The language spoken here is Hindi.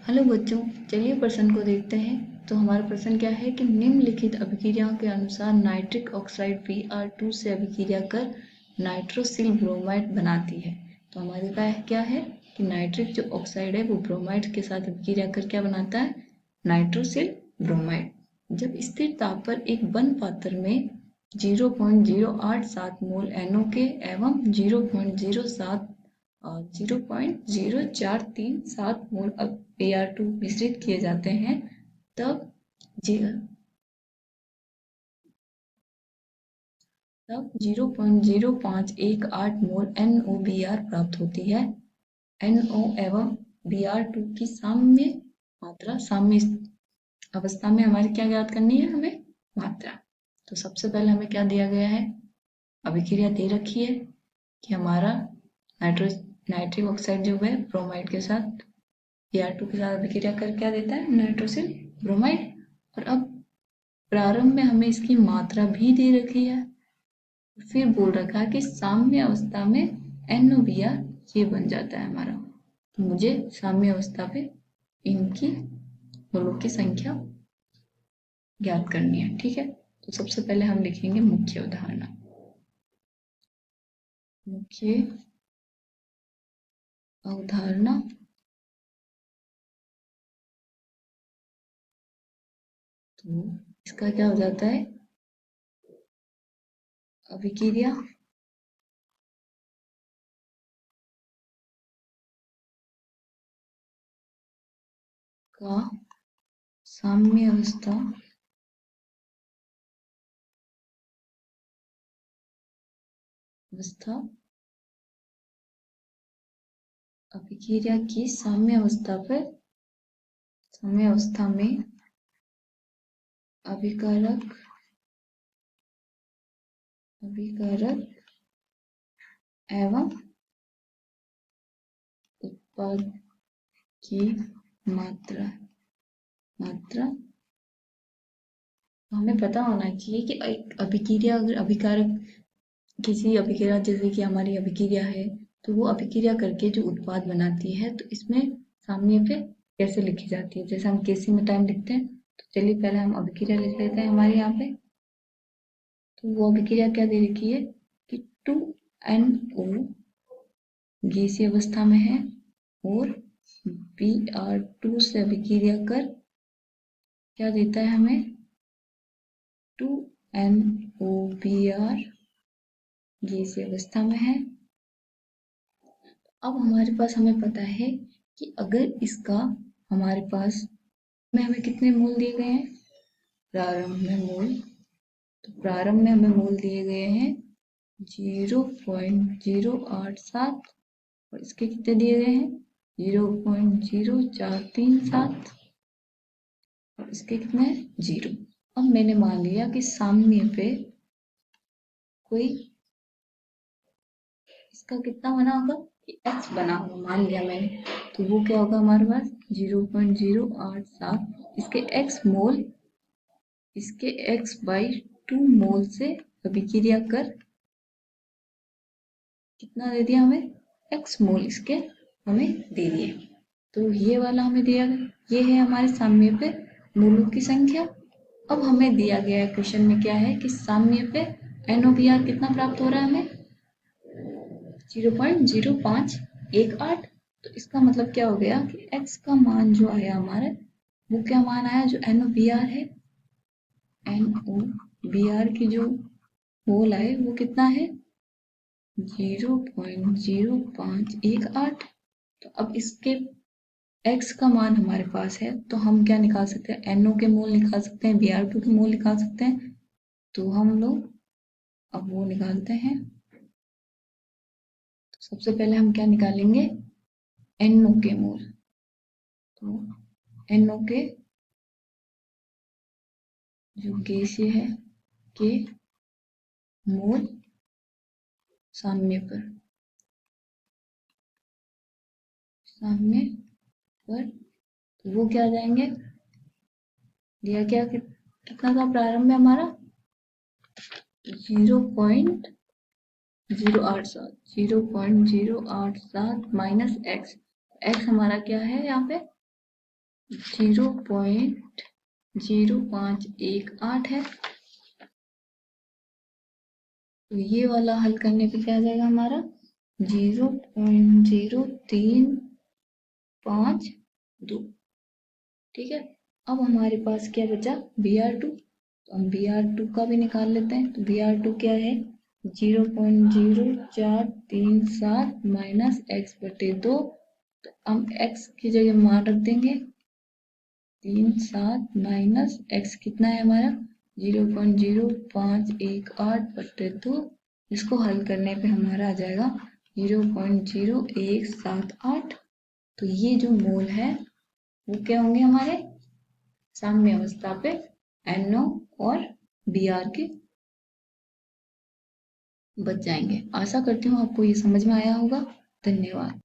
हेलो बच्चों, चलिए प्रश्न को देखते हैं। तो हमारा प्रश्न क्या है कि निम्नलिखित अभिक्रियाओं के अनुसार नाइट्रिक ऑक्साइड Br2 से अभिक्रिया कर नाइट्रोसिल ब्रोमाइड बनाती है। तो हमारे पास क्या है कि नाइट्रिक जो ऑक्साइड है वो ब्रोमाइड के साथ अभिक्रिया कर क्या बनाता है, नाइट्रोसिल ब्रोमाइड। जब स्थिर ताप पर एक बंद पात्र में 0.087 मोल NO2 एवं 0.047 मोल Br2 मिश्रित किए जाते हैं तब तब 0.0518 मोल NOBr प्राप्त होती है। NO एवं Br2 की साम्य मात्रा, साम्य अवस्था में हमारी क्या ज्ञात करनी है, हमें मात्रा। तो सबसे पहले हमें क्या दिया गया है, अभिक्रिया दे रखी है कि हमारा नाइट्रिक ऑक्साइड जो है ब्रोमाइड के साथ Br2 के साथ अभिक्रिया कर क्या देता है, नाइट्रोसिल ब्रोमाइड। और अब प्रारंभ में हमें इसकी मात्रा भी दे रखी है, फिर बोल रखा है कि साम्य अवस्था में NOBr ये बन जाता है हमारा। तो मुझे साम्य अवस्था पे इनकी मोलों की संख्या ज्ञात करनी है, ठीक है। तो सबसे पहले हम लिखेंगे मुख्य उदाहरण। मुख्य अवधारणा तो इसका क्या हो जाता है, अभिक्रिया का साम्य अवस्था अभिक्रिया की साम्य अवस्था में अभिकारक एवं उत्पाद की मात्रा हमें पता होना चाहिए कि एक अभिक्रिया, अगर अभिकारक किसी अभिक्रिया, जैसे कि हमारी अभिक्रिया है, तो वो अभिक्रिया करके जो उत्पाद बनाती है तो इसमें साम्य पे कैसे लिखी जाती है, जैसे हम केसी में टाइम लिखते हैं। तो चलिए पहले हम अभिक्रिया लिख लेते हैं हमारे यहाँ पे। तो वो अभिक्रिया क्या दे रखी है कि 2NO गैसीय अवस्था में है और Br2 से अभिक्रिया कर क्या देता है हमें, 2NOBr गैसीय अवस्था में है। अब हमारे पास हमें पता है कि अगर इसका हमारे पास में हमें कितने मोल दिए गए हैं, प्रारंभ में मोल। तो प्रारंभ में हमें मोल दिए गए हैं 0.087 और इसके कितने दिए गए हैं 0.0437 और इसके कितने 0। अब मैंने मान लिया कि साम्य पे कोई इसका कितना बना होगा कि x बना होगा, मान लिया मैंने। तो वो क्या होगा हमारे पास 0.087, इसके x मोल, इसके x/2 मोल से अभिक्रिया कर कितना दे दिया हमें, x मोल इसके हमें दे दिए। तो ये वाला हमें दिया गया, ये है हमारे साम्य पे मोलों की संख्या। अब हमें दिया गया है क्वेश्चन में क्या है कि साम्य पे NOBr कितना प्राप्त हो रहा है हमें 0.0518। तो इसका मतलब क्या हो गया कि x का मान जो आया हमारा, वो क्या मान आया, जो NOBr है, NOBr की जो मोल आए वो कितना है 0.0518। तो अब इसके x का मान हमारे पास है, तो हम क्या निकाल सकते हैं, NO के मोल निकाल सकते हैं, Br2 के मोल निकाल सकते हैं। तो हम लोग अब वो निकालते हैं। तो सबसे पहले हम क्या निकालेंगे, NO के मोल। तो NO के जो गैसीय है के मोल साम्य पर तो वो क्या आ जाएंगे, दिया क्या कितना था प्रारंभ में हमारा 0.087 माइनस x। x हमारा क्या है यहाँ पे 0.0518 है। तो ये वाला हल करने पे क्या आ जाएगा हमारा 0.0352। ठीक है, अब हमारे पास क्या बचा Br2, तो हम Br2 का भी निकाल लेते हैं। तो Br2 क्या है 0.0437 माइनस x/2। तो हम x की जगह मान रख देंगे 37 माइनस x कितना है हमारा 0.0518/2। इसको हल करने पे हमारा आ जाएगा 0.0178। तो ये जो मोल है वो क्या होंगे हमारे साम्य अवस्था पे NO और Br के बच जाएंगे। आशा करती हूँ आपको ये समझ में आया होगा। धन्यवाद।